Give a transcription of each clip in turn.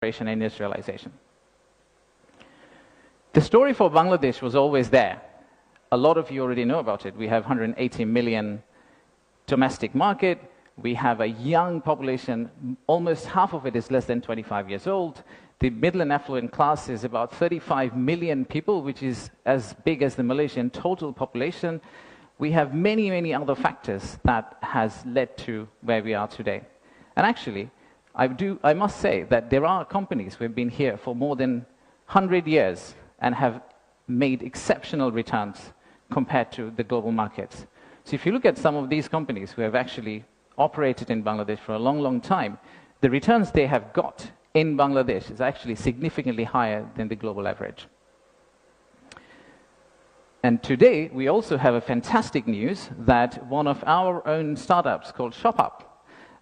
and industrialization. The story for Bangladesh was always there. A lot of you already know about it. We have 180 million domestic market. We have a young population. Almost half of it is less than 25 years old. The middle and affluent class is about 35 million people, which is as big as the Malaysian total population. We have many, many other factors that has led to where we are today. And actually, I must say that there are companies who have been here for more than 100 years and have made exceptional returns compared to the global markets. So if you look at some of these companies who have actually operated in Bangladesh for a long, long time, the returns they have got in Bangladesh is actually significantly higher than the global average. And today, we also have a fantastic news that one of our own startups called ShopUp,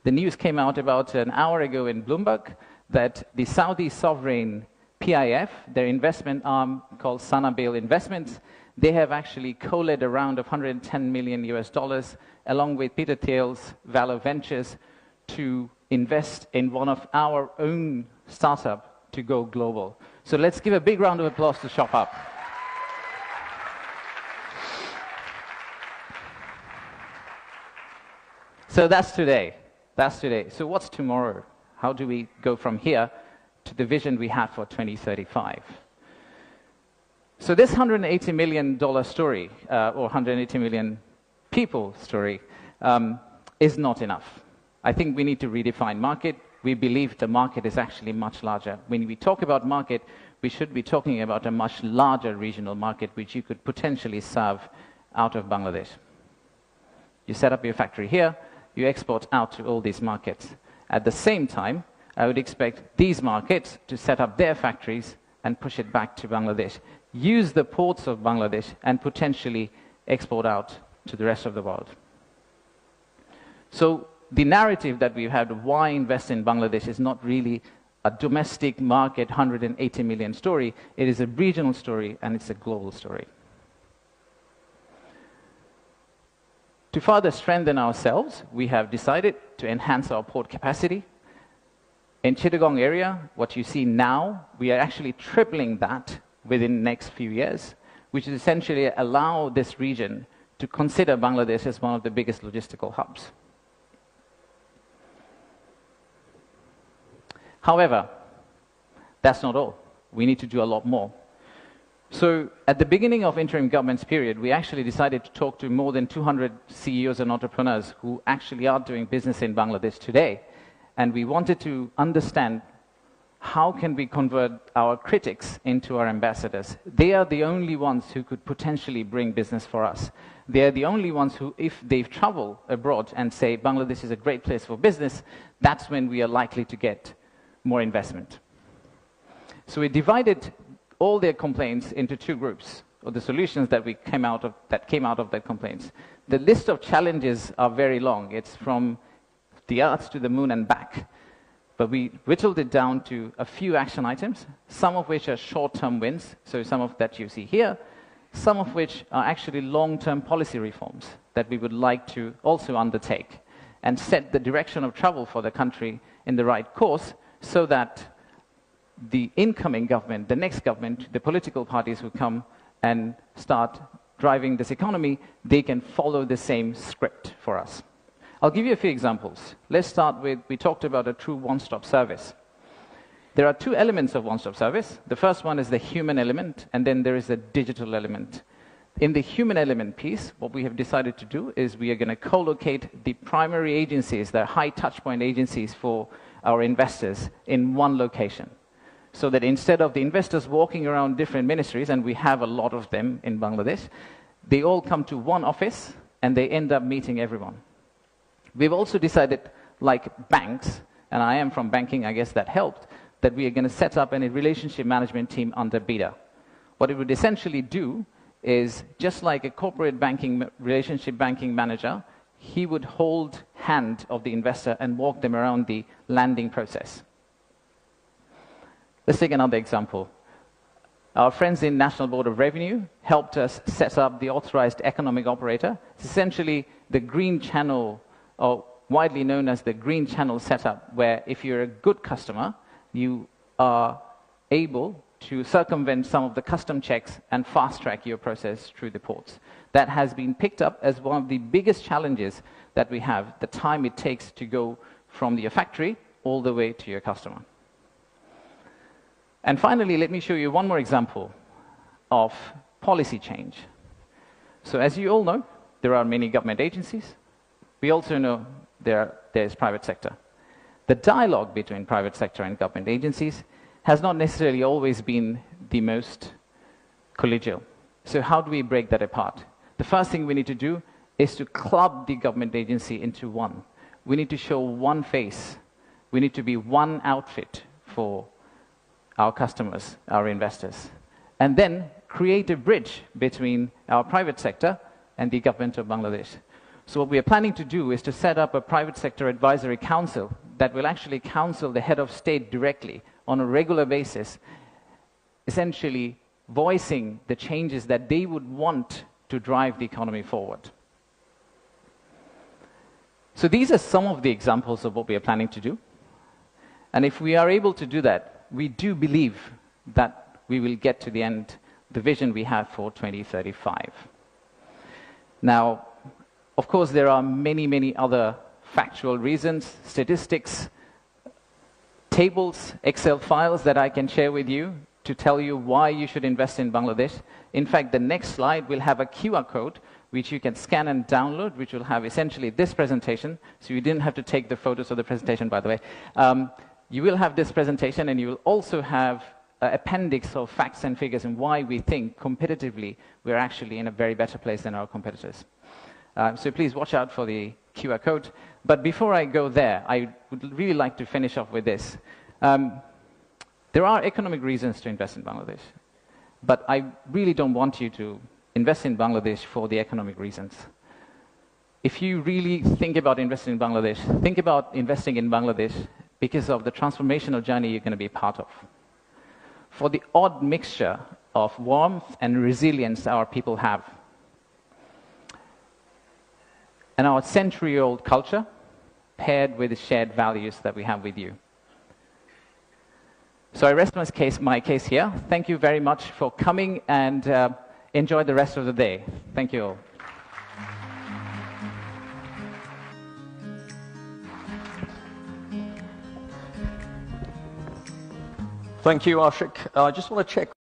the news came out about an hour ago in Bloomberg that the Saudi sovereign PIF, their investment arm called Sanabil Investments, they have actually co-led a round of $110 million along with Peter Thiel's Valor Ventures to invest in one of our own startup to go global. So let's give a big round of applause to ShopUp. So that's today. That's today. So what's tomorrow? How do we go from here to the vision we have for 2035? So this $180 million story, or 180 million people story, is not enough. I think we need to redefine market. We believe the market is actually much larger. When we talk about market, we should be talking about a much larger regional market which you could potentially serve out of Bangladesh. You set up your factory here, you export out to all these markets. At the same time, I would expect these markets to set up their factories and push it back to Bangladesh. Use the ports of Bangladesh and potentially export out to the rest of the world. So the narrative that we've had of why invest in Bangladesh is not really a domestic market 180 million story. It is a regional story and it's a global story. To further strengthen ourselves, we have decided to enhance our port capacity. In Chittagong area, what you see now, we are actually tripling that within the next few years, which is essentially allow this region to consider Bangladesh as one of the biggest logistical hubs. However, that's not all. We need to do a lot more. So at the beginning of interim government's period, we actually decided to talk to more than 200 CEOs and entrepreneurs who actually are doing business in Bangladesh today. And we wanted to understand how can we convert our critics into our ambassadors. They are the only ones who could potentially bring business for us. They are the only ones who, if they travel abroad and say Bangladesh is a great place for business, that's when we are likely to get more investment. So we divided all their complaints into two groups, or the solutions that came out of their complaints. The list of challenges are very long. It's from the Earth to the Moon and back. But we whittled it down to a few action items, some of which are short-term wins, so some of that you see here, some of which are actually long-term policy reforms that we would like to also undertake and set the direction of travel for the country in the right course so that the incoming government, the next government, the political parties who come and start driving this economy, they can follow the same script for us. I'll give you a few examples. Let's start with, we talked about a true one-stop service. There are two elements of one-stop service. The first one is the human element, and then there is a digital element. In the human element piece, what we have decided to do is we are going to co-locate the primary agencies, the high touchpoint agencies for our investors in one location. So that instead of the investors walking around different ministries, and we have a lot of them in Bangladesh, they all come to one office and they end up meeting everyone. We've also decided, like banks, and I am from banking, I guess that helped, that we are going to set up a relationship management team under BIDA. What it would essentially do is, just like a corporate banking, relationship banking manager, he would hold hand of the investor and walk them around the landing process. Let's take another example. Our friends in National Board of Revenue helped us set up the authorized economic operator. It's essentially the green channel, or widely known as the green channel setup, where if you're a good customer, you are able to circumvent some of the custom checks and fast-track your process through the ports. That has been picked up as one of the biggest challenges that we have, the time it takes to go from your factory all the way to your customer. And finally, let me show you one more example of policy change. So as you all know, there are many government agencies. We also know there's private sector. The dialogue between private sector and government agencies has not necessarily always been the most collegial. So how do we break that apart? The first thing we need to do is to club the government agency into one. We need to show one face. We need to be one outfit for our customers, our investors, and then create a bridge between our private sector and the government of Bangladesh. So what we are planning to do is to set up a private sector advisory council that will actually counsel the head of state directly on a regular basis, essentially voicing the changes that they would want to drive the economy forward. So these are some of the examples of what we are planning to do. And if we are able to do that, we do believe that we will get to the end, the vision we have for 2035. Now, of course, there are many, many other factual reasons, statistics, tables, Excel files that I can share with you to tell you why you should invest in Bangladesh. In fact, the next slide will have a QR code which you can scan and download, which will have essentially this presentation. So you didn't have to take the photos of the presentation, by the way. You will have this presentation, and you will also have an appendix of facts and figures and why we think competitively we're actually in a very better place than our competitors. So please watch out for the QR code. But before I go there, I would really like to finish off with this. There are economic reasons to invest in Bangladesh, but I really don't want you to invest in Bangladesh for the economic reasons. If you really think about investing in Bangladesh, think about investing in Bangladesh because of the transformational journey you're going to be part of. For the odd mixture of warmth and resilience our people have, and our century-old culture paired with the shared values that we have with you. So I rest my case here. Thank you very much for coming, and enjoy the rest of the day. Thank you all. Thank you, Ashik. I just want to check